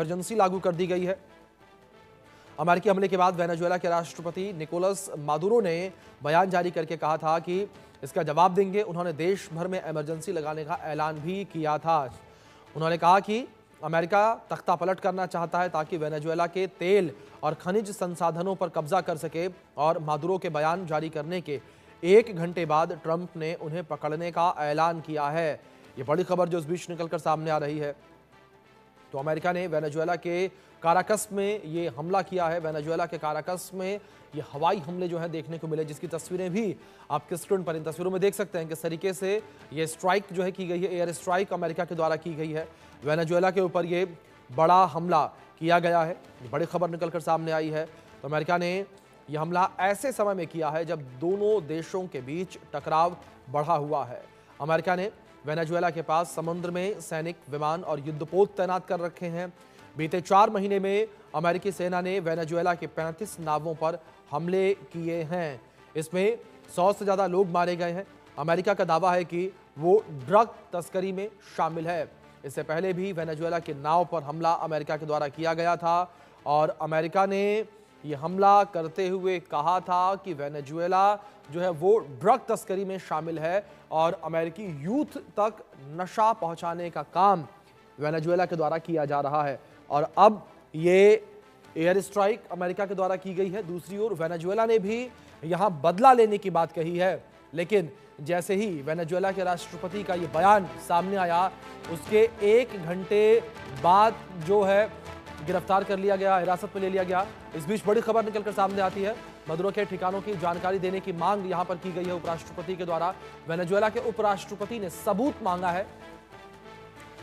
Emergency लागू कर दी गई है। अमेरिकी हमले के बाद वेनेजुएला के राष्ट्रपति निकोलस मादुरो ने बयान जारी करके कहा था कि इसका जवाब देंगे। उन्होंने देश भर में इमरजेंसी लगाने का ऐलान भी किया था। उन्होंने कहा कि अमेरिका तख्ता पलट करना चाहता है ताकि वेनेजुएला के तेल और खनिज संसाधनों पर कब्जा कर सके, और मादुरो के बयान जारी करने के 1 घंटे बाद ट्रंप ने उन्हें पकड़ने का ऐलान किया है। ये बड़ी खबर जो इस बीच निकलकर सामने आ रही है। तो अमेरिका ने वेनेजुएला के काराकस में ये हमला किया है। वेनेजुएला के काराकस में ये हवाई हमले जो है देखने को मिले, जिसकी तस्वीरें भी आपके स्क्रीन पर इन तस्वीरों में देख सकते हैं किस तरीके से ये स्ट्राइक जो है की गई है। एयर स्ट्राइक अमेरिका के द्वारा की गई है। वेनेजुएला के ऊपर ये बड़ा हमला किया गया है। बड़ी खबर निकलकर सामने आई है। तो अमेरिका ने यह हमला ऐसे समय में किया है जब दोनों देशों के बीच टकराव बढ़ा हुआ है। अमेरिका ने वेनेजुएला के पास समुद्र में सैनिक विमान और युद्धपोत तैनात कर रखे हैं। बीते 4 महीने में अमेरिकी सेना ने वेनेजुएला के 35 नावों पर हमले किए हैं। इसमें 100 से ज्यादा लोग मारे गए हैं। अमेरिका का दावा है कि वो ड्रग तस्करी में शामिल है। इससे पहले भी वेनेजुएला के नाव पर हमला अमेरिका के द्वारा किया गया था, और अमेरिका ने ये हमला करते हुए कहा था कि वेनेजुएला जो है वो ड्रग तस्करी में शामिल है, और अमेरिकी यूथ तक नशा पहुंचाने का काम वेनेजुएला के द्वारा किया जा रहा है। और अब ये एयर स्ट्राइक अमेरिका के द्वारा की गई है। दूसरी ओर वेनेजुएला ने भी यहां बदला लेने की बात कही है, लेकिन जैसे ही वेनेजुएला के राष्ट्रपति का ये बयान सामने आया, उसके 1 घंटे बाद जो है गिरफ्तार कर लिया गया, हिरासत में ले लिया गया। इस बीच बड़ी खबर निकलकर सामने आती है। मदुरो के ठिकानों की जानकारी देने की मांग यहां पर की गई है उपराष्ट्रपति के द्वारा। वेनेजुएला के उपराष्ट्रपति ने सबूत मांगा है।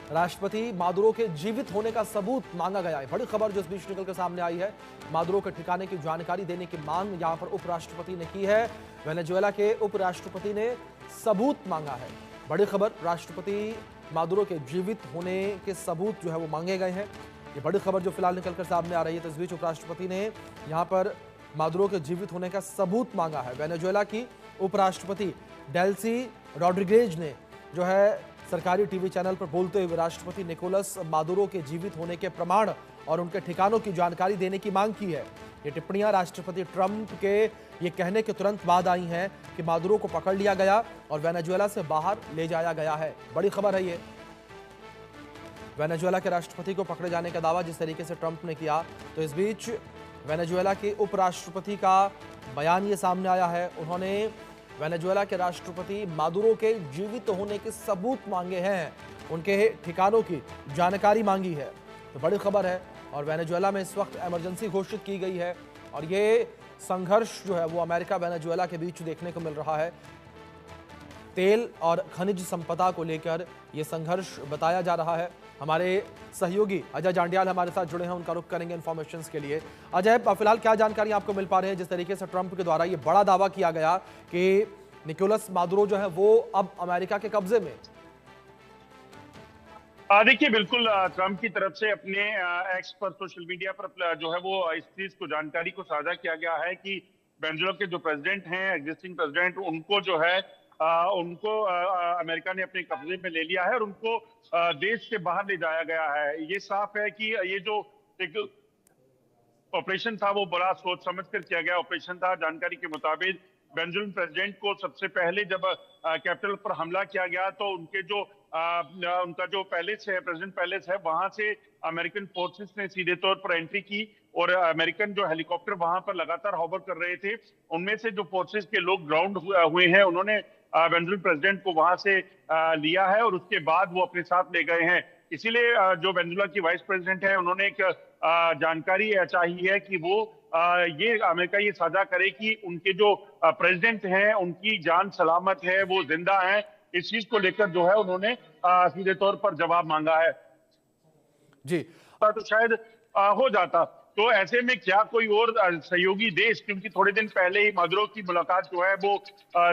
राष्ट्रपति मादुरो के जीवित होने का सबूत मांगा गया है। बड़ी खबर जो इस बीच निकलकर सामने आई है। मादुरो के ठिकाने की जानकारी देने की मांग यहां पर उपराष्ट्रपति ने की है। वेनेजुएला के उपराष्ट्रपति ने सबूत मांगा है। बड़ी खबर, राष्ट्रपति मादुरो के जीवित होने के सबूत जो है वो मांगे गए हैं। ये बड़ी खबर जो फिलहाल निकलकर सामने आ रही है। तो इस बीच उपराष्ट्रपति ने यहां पर मादुरो के जीवित होने का सबूत मांगा है। वेनेजुएला की उपराष्ट्रपति डेल्सी रॉड्रिगेज ने जो है सरकारी टीवी चैनल पर बोलते हुए राष्ट्रपति निकोलस मादुरो के जीवित होने के प्रमाण और उनके ठिकानों की जानकारी देने की मांग की है। ये टिप्पणियां राष्ट्रपति ट्रंप के ये कहने के तुरंत बाद आई हैं कि मादुरो को पकड़ लिया गया और वेनेजुएला से बाहर ले जाया गया है। बड़ी खबर है ये। वेनेजुएला के राष्ट्रपति को पकड़े जाने का दावा जिस तरीके से ट्रंप ने किया, तो इस बीच वेनेजुएला के उपराष्ट्रपति का बयान ये सामने आया है। उन्होंने वेनेजुएला के राष्ट्रपति मादुरो के जीवित होने के सबूत मांगे हैं, उनके ठिकानों की जानकारी मांगी है। तो बड़ी खबर है। और वेनेजुएला में इस वक्त इमरजेंसी घोषित की गई है, और ये संघर्ष जो है वो अमेरिका वेनेजुएला के बीच देखने को मिल रहा है। तेल और खनिज संपदा को लेकर यह संघर्ष बताया जा रहा है। हमारे सहयोगी अजय जांडियाल हमारे साथ जुड़े हैं, उनका रुख करेंगे इन्फॉर्मेशन के लिए। अजय, फिलहाल क्या जानकारी आपको मिल पा रही है जिस तरीके से ट्रंप के द्वारा ये बड़ा दावा किया गया कि निकोलस मादुरो जो है वो अब अमेरिका के कब्जे में? देखिए, बिल्कुल ट्रंप की तरफ से अपने एक्स पर, सोशल मीडिया पर जो है वो इस चीज को, जानकारी को साझा किया गया है कि वेनेजुएला के जो प्रेसिडेंट हैं, एग्जिस्टिंग प्रेसिडेंट, उनको जो है अमेरिका ने अपने कब्जे में ले लिया है और उनको देश से बाहर ले जाया गया है। ये साफ है कि ये जो एक ऑपरेशन था वो बड़ा सोच समझ कर किया गया ऑपरेशन था। जानकारी के मुताबिक वेनेजुएलन प्रेसिडेंट को सबसे पहले जब कैपिटल पर हमला किया गया तो उनके जो उनका जो पैलेस है, प्रेसिडेंट पैलेस है, वहां से अमेरिकन फोर्सेस ने सीधे तौर पर एंट्री की और अमेरिकन जो हेलीकॉप्टर वहां पर लगातार हॉवर कर रहे थे, उनमें से जो फोर्सेस के लोग ग्राउंड हुए हैं, उन्होंने वेनेजुएलन प्रेसिडेंट को वहां से लिया है और उसके बाद वो अपने साथ ले गए हैं। इसीलिए जो वेनेजुएला की वाइस प्रेसिडेंट है, उन्होंने एक जानकारी चाहिए है कि वो ये अमेरिका ये साझा करे कि उनके जो प्रेसिडेंट हैं उनकी जान सलामत है, वो जिंदा हैं। इस चीज को लेकर जो है उन्होंने सीधे तौर पर जवाब मांगा है जी। तो शायद हो जाता। तो ऐसे में क्या कोई और सहयोगी देश, क्योंकि थोड़े दिन पहले ही मादुरो की मुलाकात जो है वो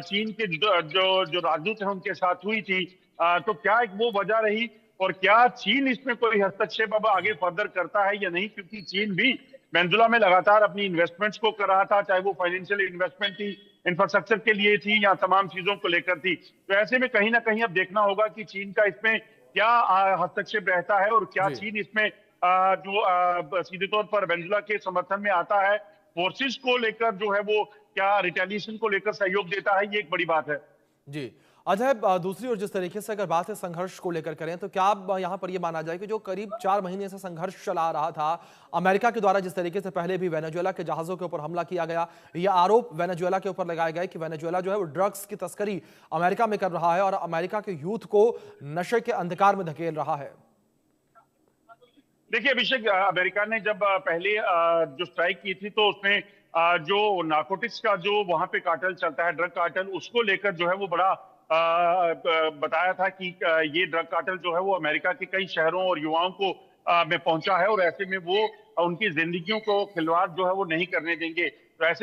चीन के जो राजदूत हैं उनके साथ हुई थी, तो क्या एक वो वजह रही और क्या चीन इसमें कोई हस्तक्षेप अब आगे फर्दर करता है या नहीं, क्योंकि चीन भी वेनेजुएला में लगातार अपनी इन्वेस्टमेंट्स को कर रहा था, चाहे वो फाइनेंशियल इन्वेस्टमेंट थी, इंफ्रास्ट्रक्चर के लिए थी या तमाम चीजों को लेकर थी। तो ऐसे में कहीं ना कहीं अब देखना होगा कि चीन का इसमें क्या हस्तक्षेप रहता है और क्या चीन इसमें जो सीधे तौर पर वेनेजुएला के समर्थन में आता है, फोर्सेस को लेकर जो है वो क्या रिटेलिएशन को लेकर सहयोग देता है, ये एक बड़ी बात है। जी। अजय, दूसरी ओर जिस तरीके से अगर बात है संघर्ष को लेकर करें तो क्या अब यहाँ पर ये माना जाए कि जो करीब 4 महीने से संघर्ष चला आ रहा था, अमेरिका के द्वारा जिस तरीके से पहले भी वेनेजुएला के जहाजों के ऊपर हमला किया गया, ये आरोप वेनेजुएला के ऊपर लगाए गए कि वेनेजुएला जो है वो ड्रग्स की तस्करी अमेरिका में कर रहा है और अमेरिका के यूथ को नशे के अंधकार में धकेल रहा है? देखिए अभिषेक, अमेरिका ने जब पहले जो स्ट्राइक की थी तो उसमें जो नारकोटिक्स का जो वहां पे कार्टेल चलता है, ड्रग कार्टेल, उसको लेकर जो है वो बड़ा बताया था कि ये ड्रग कार्टेल जो है वो अमेरिका के कई शहरों और युवाओं को में पहुंचा है और ऐसे में वो उनकी जिंदगियों को खिलवाड़ जो है वो नहीं करने देंगे। तो ऐसे